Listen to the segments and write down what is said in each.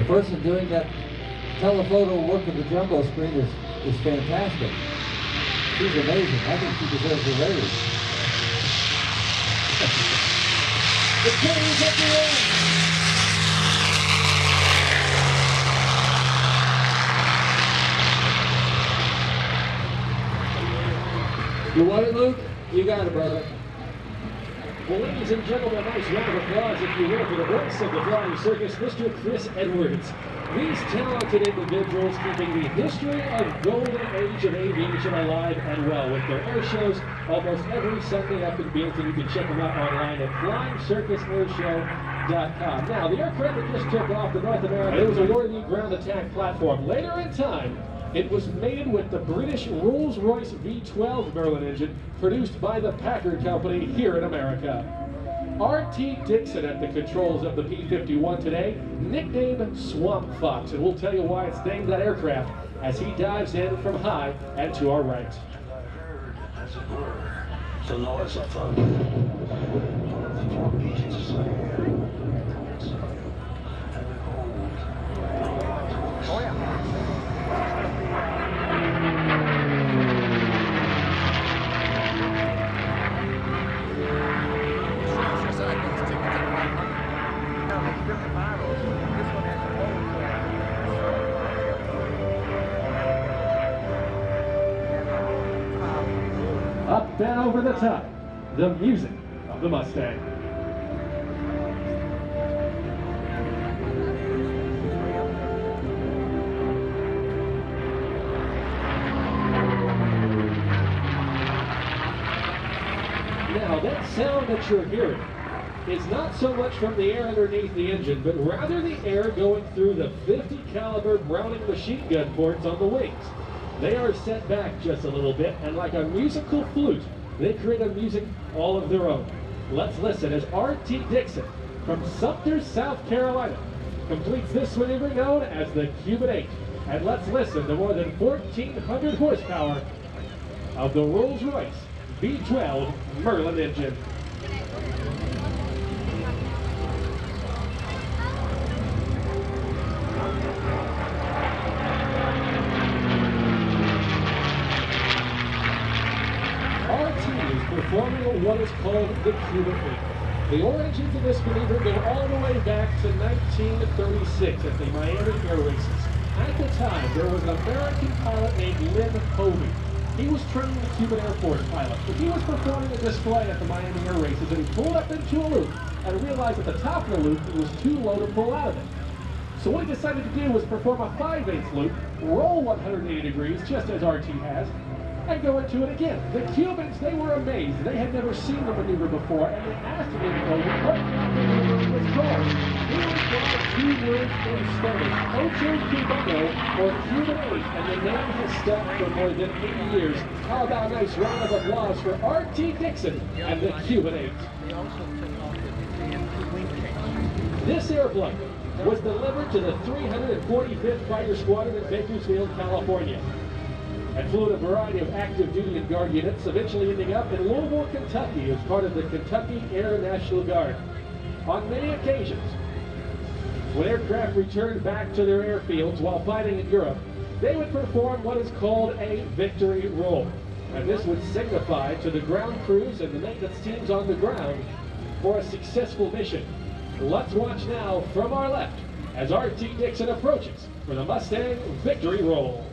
person doing that telephoto work of the jumbo screen is fantastic. She's amazing. I think she deserves a raise. The Kings at the end. You want it, Luke? You got it, brother. Well, ladies and gentlemen, a nice round of applause, if you will, for the voice of the flying circus, Mr. Chris Edwards. These talented individuals keeping the history of golden age of aviation alive and well with their air shows almost every Sunday up in Bealton. You can check them out online at flyingcircusairshow.com. Now, the aircraft that just took off the North American, it was a worthy ground attack platform. Later in time, it was mated with the British Rolls-Royce V12 Merlin engine produced by the Packard Company here in America. R.T. Dickson at the controls of the P-51 today, nicknamed Swamp Fox, and we'll tell you why it's named that aircraft as he dives in from high and to our right. As it were, the noise of thunder. Oh yeah. Up and over the top, the music of the Mustang. Now, that sound that you're hearing is not so much from the air underneath the engine, but rather the air going through the 50 caliber Browning machine gun ports on the wings. They are set back just a little bit, and like a musical flute, they create a music all of their own. Let's listen as R.T. Dickson from Sumter, South Carolina, completes this maneuver known as the Cuban 8. And let's listen to more than 1,400 horsepower of the Rolls-Royce V12 Merlin engine. Performing what is called the Cuban 8. The origins of this maneuver go all the way back to 1936 at the Miami Air Races. At the time, there was an American pilot named Lynn Hovey. He was training the Cuban Air Force pilot, but he was performing a display at the Miami Air Races, and he pulled up into a loop and realized at the top of the loop it was too low to pull out of it. So what he decided to do was perform a 5/8 loop, roll 180 degrees, just as RT has, and go into it again. The Cubans, they were amazed. They had never seen the maneuver before, and they asked him what the maneuver was called. He replied 2 words in Spanish, Ocho Cubano, or Cuban 8, and the name has stuck for more than 80 years. How about a nice round of applause for R.T. Dickson and the Cuban 8. This airplane was delivered to the 345th Fighter Squadron in Bakersfield, California, and flew in a variety of active duty and guard units, eventually ending up in Louisville, Kentucky as part of the Kentucky Air National Guard. On many occasions, when aircraft returned back to their airfields while fighting in Europe, they would perform what is called a victory roll. And this would signify to the ground crews and the maintenance teams on the ground for a successful mission. Let's watch now from our left as R.T. Dickson approaches for the Mustang victory roll.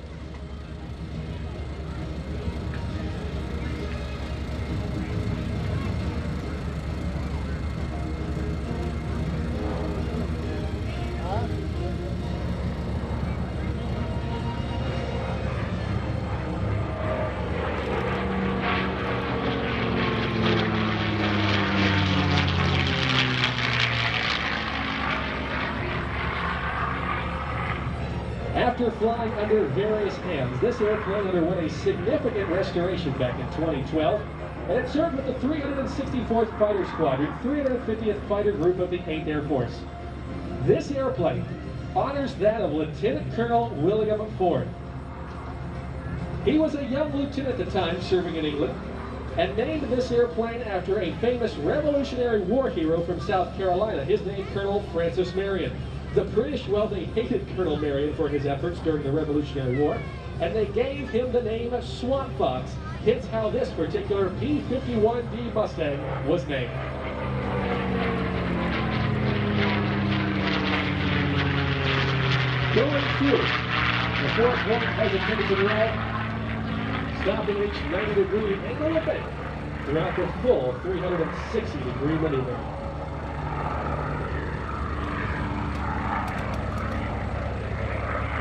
After flying under various hands, this airplane underwent a significant restoration back in 2012, and it served with the 364th Fighter Squadron, 350th Fighter Group of the 8th Air Force. This airplane honors that of Lieutenant Colonel William Ford. He was a young lieutenant at the time serving in England, and named this airplane after a famous Revolutionary War hero from South Carolina, his name Colonel Francis Marion. The British, well, they hated Colonel Marion for his efforts during the Revolutionary War, and they gave him the name Swamp Fox. Hence how this particular P-51D Mustang was named. Going through the 4-point hesitation roll, stopping each 90-degree angle of bend throughout the full 360-degree maneuver.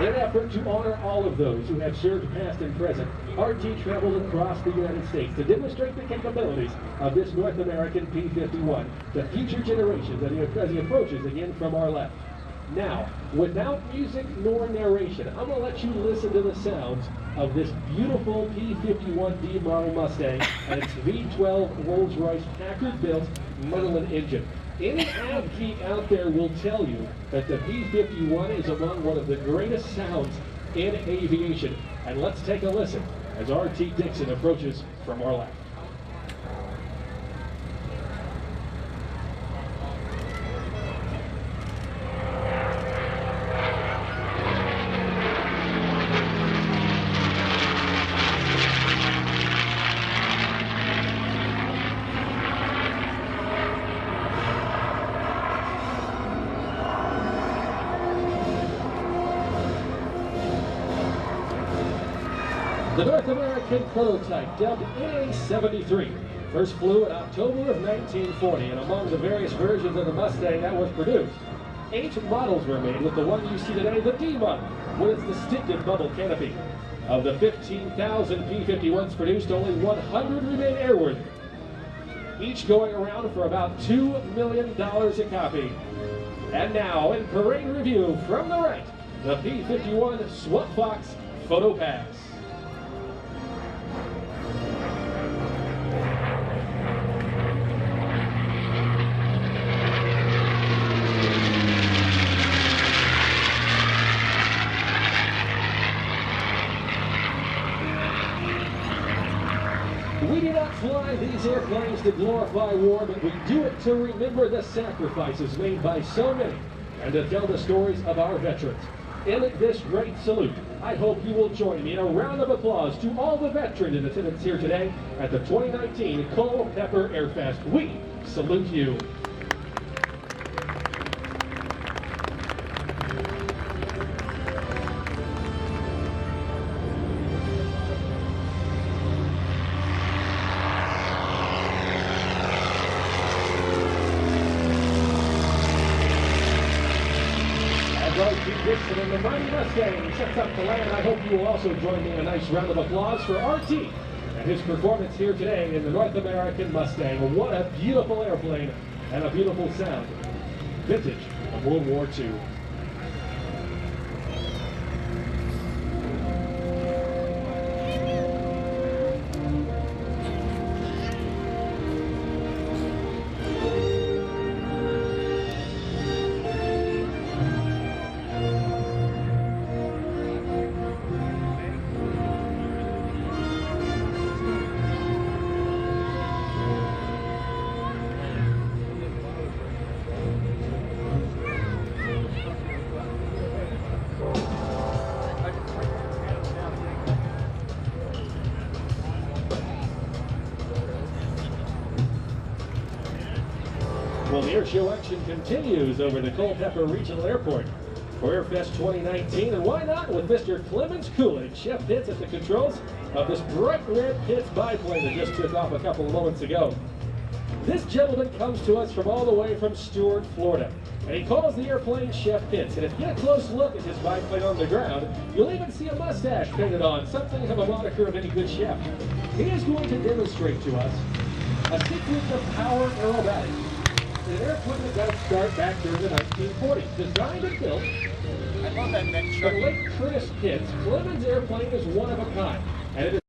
In an effort to honor all of those who have served past and present, RT traveled across the United States to demonstrate the capabilities of this North American P-51 to future generations as he approaches again from our left. Now, without music nor narration, I'm going to let you listen to the sounds of this beautiful P-51D model Mustang and its V12 Rolls-Royce Packard-built Merlin engine. Any av geek out there will tell you that the P-51 is among one of the greatest sounds in aviation. And let's take a listen as RT Dickson approaches from our left. The North American prototype, dubbed NA-73, first flew in October of 1940, and among the various versions of the Mustang that was produced, 8 models were made, with the one you see today, the D model, with its distinctive bubble canopy. Of the 15,000 P-51s produced, only 100 remain airworthy, each going around for about $2 million a copy. And now, in parade review from the right, the P-51 Swamp Fox Photo Pass. We do not fly these airplanes to glorify war, but we do it to remember the sacrifices made by so many and to tell the stories of our veterans. In this great salute, I hope you will join me in a round of applause to all the veterans in attendance here today at the 2019 Culpeper Air Fest. We salute you. Dickson and the mighty Mustang sets up to land. I hope you will also join me in a nice round of applause for RT and his performance here today in the North American Mustang. What a beautiful airplane and a beautiful sound. Vintage of World War II. Well, the Airshow action continues over the Culpeper Regional Airport for Air Fest 2019, and why not with Mr. Clemens Coolidge, Chef Pitts at the controls of this bright red Pitts biplane that just took off a couple of moments ago. This gentleman comes to us from all the way from Stuart, Florida, and he calls the airplane Chef Pitts. And if you get a close look at his biplane on the ground, you'll even see a mustache painted on, something of a moniker of any good chef. He is going to demonstrate to us a sequence of power aerobatics. An airplane that got its start back during the 1940s. Designed and built I love that neck by late Curtis Pitts, Clemens airplane is one of a kind, and it is